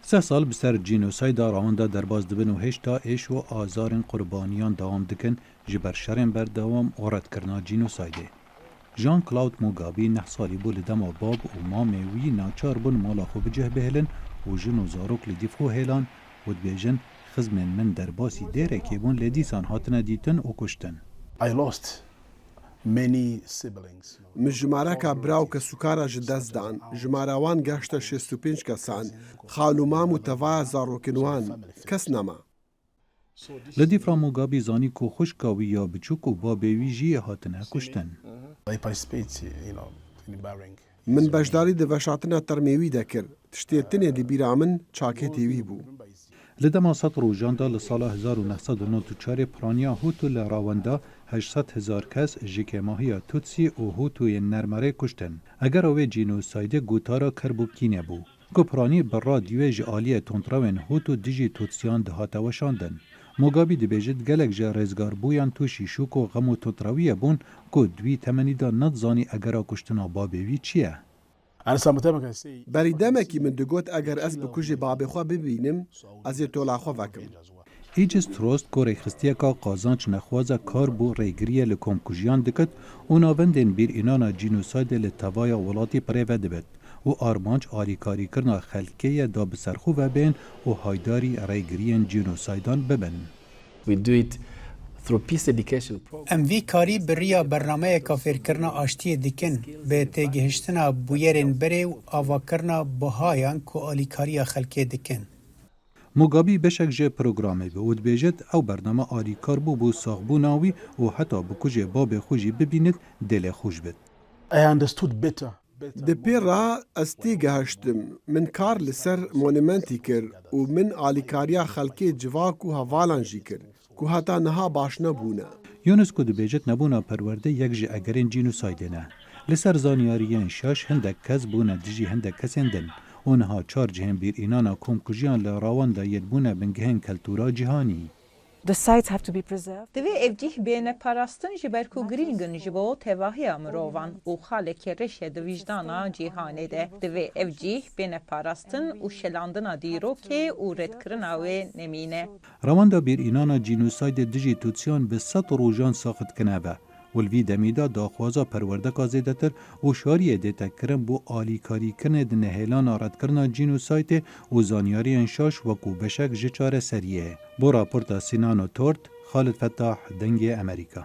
سه سال بسر جینوسایدا رواندا درباز دبن و هشتا ایش و آزارن قربانیان دوام دکن جبر شرن بردوام اورد کرنا جینوسایده. جان کلاود موگابی 9 سالی بو لدما باب و مامه وی ناچار بون مالا خو بجه بهلن و جن و زاروک لدیف خو هیلان و دبیجن خزمن من درباسی دیره که بون لدیسان هاتنه دیتن و کشتن. I lost many siblings. مجمارك براو كسكارا جدزدان جماراوان گشت 65 کسان خانوما متوا زاروکنوان کس نما لدیف را موگابی زانی کو خوشکاوی یا بچوک و بابوی جی هاتنه کشتن. I participate, in burying. من بجداري دفشاتنا ترميوي دكر تشتيتني دي بيرامن چاكي تيوي بو لدما سطر و جاندا لسال 1994 پرانیا هوتو لراوندا 800,000 کس جیک ماهی توتسی و هوتوی نرمره کشتن. اگر اوه جینوسایده گوتارا کربو کینه بو. گو پرانی برا دیوه جعالی تونتراوین هوتو دیجی توتسیان دهاتا وشاندن. موگابی دی بیجد گلک جا رزگار بویان تو شیشوک و غم و تونتراویه بون گو دوی تمنی دا ندزانی اگرا کشتنا بابوی چیه؟ And sometimes I say, بريدامكي من دقوت اگر از بكوجي بابي خوا ببينم از يتولا خوا وكم ایجز تروست کو ریخستیا کا قازانچ نخوازا کار بو ریگریه لکوم کجیان دکت و ناوندین بیر اینانا جینوساید لتوایا ولاتی پریوه دبت و آرمانچ آلیکاری کرنا خلکیه دا بسرخو و بین و هایداری ریگریین جینوسایدان ببن. We do it through peace education program. ام وی کاری بریا برنامه کافر کرنا آشتی دکن به تگهشتنا بویرین بره و آوا کرنا بهایان کو آلیکاری خلکی دکن. موگابی بشک جه پروگرامه به اود بیجد او برنامه آلیکار بو ساخبو ناوی و حتی بکوجه باب خوشی ببیند دل خوش بد. I understood better. دي بيرا استي گهشتم من كار لسر مونيمنتي كر ومن آليكاريا خلقي جواكو هوالان جي كر كو هتا نها باش نبونا یونسکو دبیجت نبونا پرورده یک جه اگرین جینوسایده نه. لسر زانیاریین شاش هندک کس بونا دیجی هندک کسندن. اونها 4 جهن بیر اینانا کم کجیان لراوان دا یدبونا بنگهن کلتورا جهانی. The sites have to be preserved. Dve evcih bene parastın jiberku gringin jibo tevahi amrovan u haleke reşe de vicdana cihanede. Dve evcih bene parastın u şelandına diro ke u redkirina ve nemine. رواندا بیر اینانا جینوساید دیجی توتسیان به 100 روزان ساخت کنه به. ولوی دمیدا داخوازا پرورده کازیده تر و شاریه دیتا کرن بو آلی کاری کنه ده نهیلان آرد کرنا جینوسایت و زانیاری انشاش و کو بشک جچار سریه. بو راپورتا سینانو تورت خالد فتاح دنگ امریکا.